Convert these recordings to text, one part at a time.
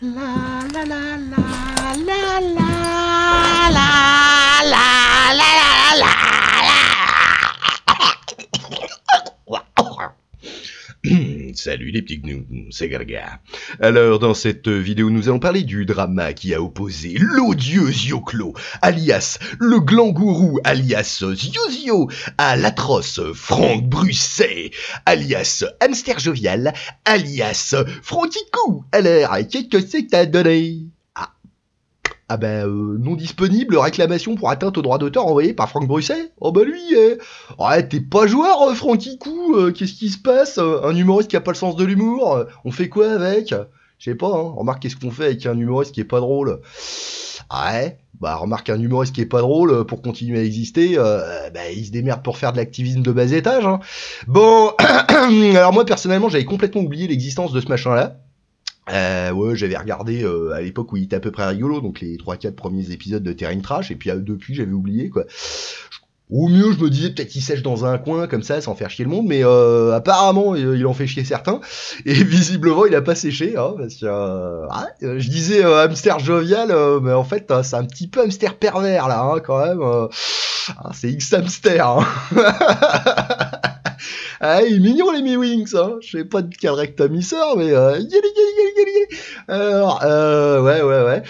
La la la la la la la la la la. Salut les petits gnous, c'est Garga. Alors dans cette vidéo nous allons parler du drama qui a opposé l'odieux Zioclo, alias le gland-gourou, alias Ziozio, à l'atroce Franck Brusset, alias Hamster Jovial, alias Franticou. Alors, qu'est-ce que c'est que t'as donné? Non disponible, réclamation pour atteinte au droit d'auteur envoyée par Franck Brusset. Oh bah lui, ouais, t'es pas joueur, Franticou, qu'est-ce qui se passe? Un humoriste qui a pas le sens de l'humour, on fait quoi avec? Je sais pas, hein, remarque qu'est-ce qu'on fait avec un humoriste qui est pas drôle. Ouais, bah remarque un humoriste qui est pas drôle, pour continuer à exister, il se démerde pour faire de l'activisme de bas étage, hein. Bon, alors moi personnellement j'avais complètement oublié l'existence de ce machin-là. Ouais, j'avais regardé à l'époque où il était à peu près rigolo, donc les 3-4 premiers épisodes de Terrain Trash, et puis depuis j'avais oublié quoi. Au mieux je me disais peut-être qu'il sèche dans un coin comme ça sans faire chier le monde, mais apparemment il en fait chier certains, et visiblement il a pas séché, hein, parce que je disais hamster jovial, mais en fait c'est un petit peu hamster pervers là, hein, quand même. C'est X-Hamster, hein. Ah, il est mignon les Mi-Wings, hein. Je sais pas de quel rectum il sort, mais alors, ouais.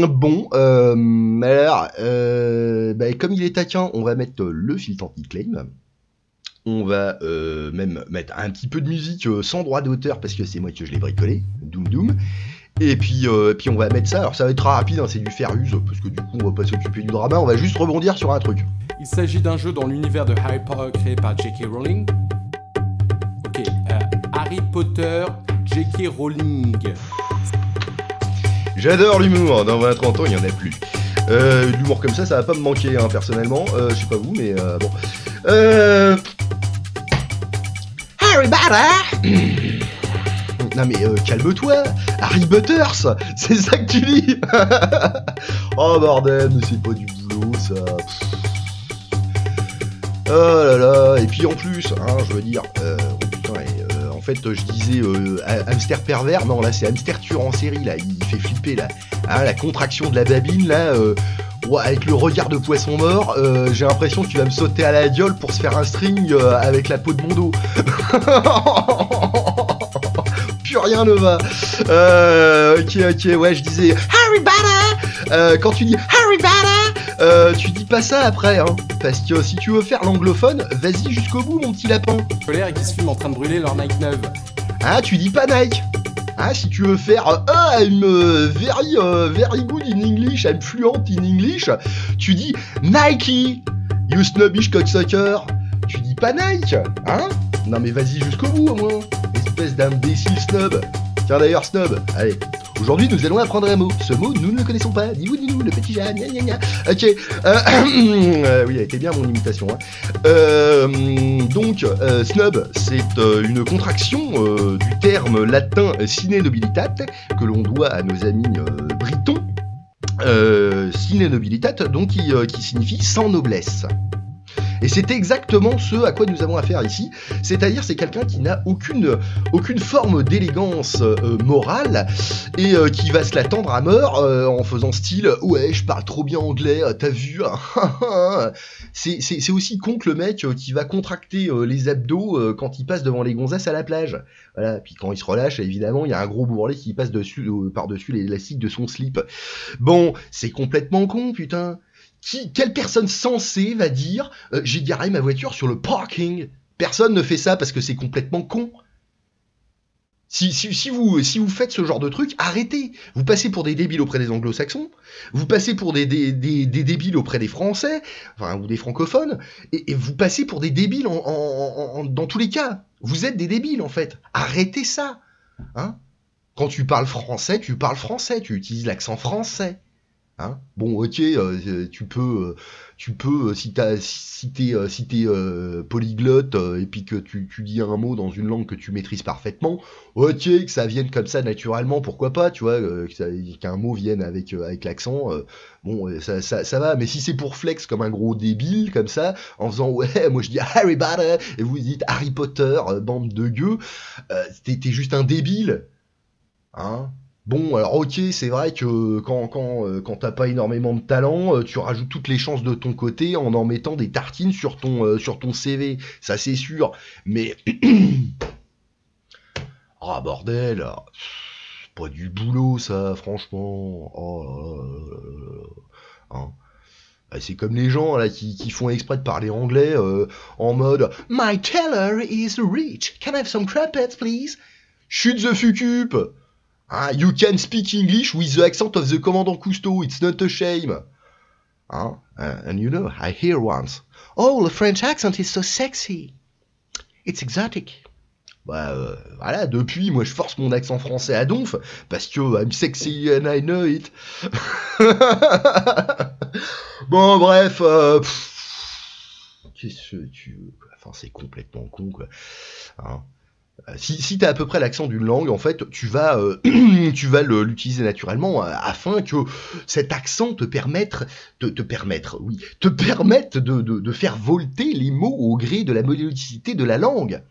Bon, alors, comme il est taquin, on va mettre le filtre anti-claim. On va même mettre un petit peu de musique sans droit d'auteur, parce que c'est moi que je l'ai bricolé, Doom Doom. Et puis on va mettre ça, alors ça va être très rapide, hein, c'est du faire use, parce que du coup on va pas s'occuper du drama, on va juste rebondir sur un truc. Il s'agit d'un jeu dans l'univers de Harry Potter créé par J.K. Rowling. Ok, Harry Potter, J.K. Rowling. J'adore l'humour, dans 20-30 ans il y en a plus. L'humour comme ça va pas me manquer, hein, personnellement, je sais pas vous, mais bon. Harry Potter. Non mais calme-toi, Harry Butters, c'est ça que tu dis. Oh bordel, mais c'est pas du boulot ça. Oh là là, et puis en plus, hein, je veux dire, en fait je disais hamster pervers, non là c'est hamster tueur en série là, il fait flipper là, hein, la contraction de la babine là, ouais, avec le regard de poisson mort, j'ai l'impression qu'il va me sauter à la gueule pour se faire un string avec la peau de mon dos. Plus rien ne va. Ok, ouais, je disais Harry Potter. Quand tu dis Harry Potter, tu dis pas ça après, hein, parce que si tu veux faire l'anglophone, vas-y jusqu'au bout, mon petit lapin. Colère et qui se filment en train de brûler leur Nike neuve. Ah, tu dis pas Nike. Ah, si tu veux faire I'm very good in English, I'm fluent in English, tu dis Nike, you snobbish cocksucker. Tu dis pas Nike, hein? Non mais vas-y jusqu'au bout au moins, espèce d'imbécile snob. Tiens d'ailleurs snob, allez, aujourd'hui nous allons apprendre un mot. Ce mot nous ne le connaissons pas, dis-nous le petit Jeanne, gna gna gna. Ok, oui elle était bien mon imitation, hein. Donc snob c'est une contraction du terme latin sine nobilitate que l'on doit à nos amis britons. Sine nobilitate donc qui signifie sans noblesse. Et c'est exactement ce à quoi nous avons affaire ici, c'est-à-dire c'est quelqu'un qui n'a aucune forme d'élégance morale et qui va se la tendre à mort en faisant style « Ouais, je parle trop bien anglais, t'as vu ?» C'est aussi con que le mec qui va contracter les abdos quand il passe devant les gonzesses à la plage. Voilà, puis quand il se relâche, évidemment, il y a un gros bourrelet qui passe par-dessus l'élastique de son slip. Bon, c'est complètement con, putain. Quelle personne sensée va dire j'ai garé ma voiture sur le parking? Personne ne fait ça parce que c'est complètement con. Si vous faites ce genre de truc, arrêtez. Vous passez pour des débiles auprès des anglo-saxons, vous passez pour des débiles auprès des français, enfin, ou des francophones, et vous passez pour des débiles dans tous les cas. Vous êtes des débiles en fait. Arrêtez ça. Hein? Quand tu parles français, tu utilises l'accent français. Hein, bon, ok, tu peux, si t'es polyglotte et puis que tu dis un mot dans une langue que tu maîtrises parfaitement, ok, que ça vienne comme ça naturellement, pourquoi pas, tu vois, qu'un mot vienne avec l'accent, bon, ça va, mais si c'est pour flex comme un gros débile, comme ça, en faisant, ouais, moi je dis Harry Potter, et vous dites Harry Potter, bande de gueux, t'es juste un débile, hein. Bon, alors ok, c'est vrai que quand t'as pas énormément de talent, tu rajoutes toutes les chances de ton côté en mettant des tartines sur ton CV, ça c'est sûr. Mais ah bordel, pas du boulot ça, franchement. Oh là là là là là. Hein. Ah, c'est comme les gens là qui font exprès de parler anglais en mode My tailor is rich. Can I have some crumpets, please? Shoot the fucup. Hein, you can speak English with the accent of the commandant Cousteau. It's not a shame. Hein? And you know, I hear once. Oh, the French accent is so sexy. It's exotic. Bah voilà, depuis, moi je force mon accent français à donf, parce que I'm sexy and I know it. Bon, bref, qu'est-ce que tu veux, quoi. Enfin, c'est complètement con, quoi. Hein. Si tu as à peu près l'accent d'une langue, en fait, tu vas l'utiliser naturellement afin que cet accent te permette de faire volter les mots au gré de la mélodicité de la langue.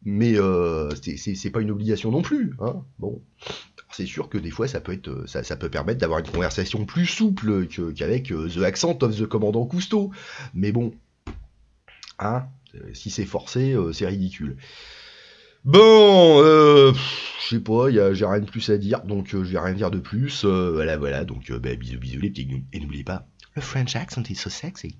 Mais c'est pas une obligation non plus. Hein. Bon, c'est sûr que des fois ça peut permettre d'avoir une conversation plus souple qu'avec The Accent of the Commandant Cousteau. Mais bon, hein, si c'est forcé, c'est ridicule. Bon, je sais pas, j'ai rien de plus à dire, donc je vais rien dire de plus. Voilà, donc bisous les petits gnous. Et n'oubliez pas, le French accent is so sexy.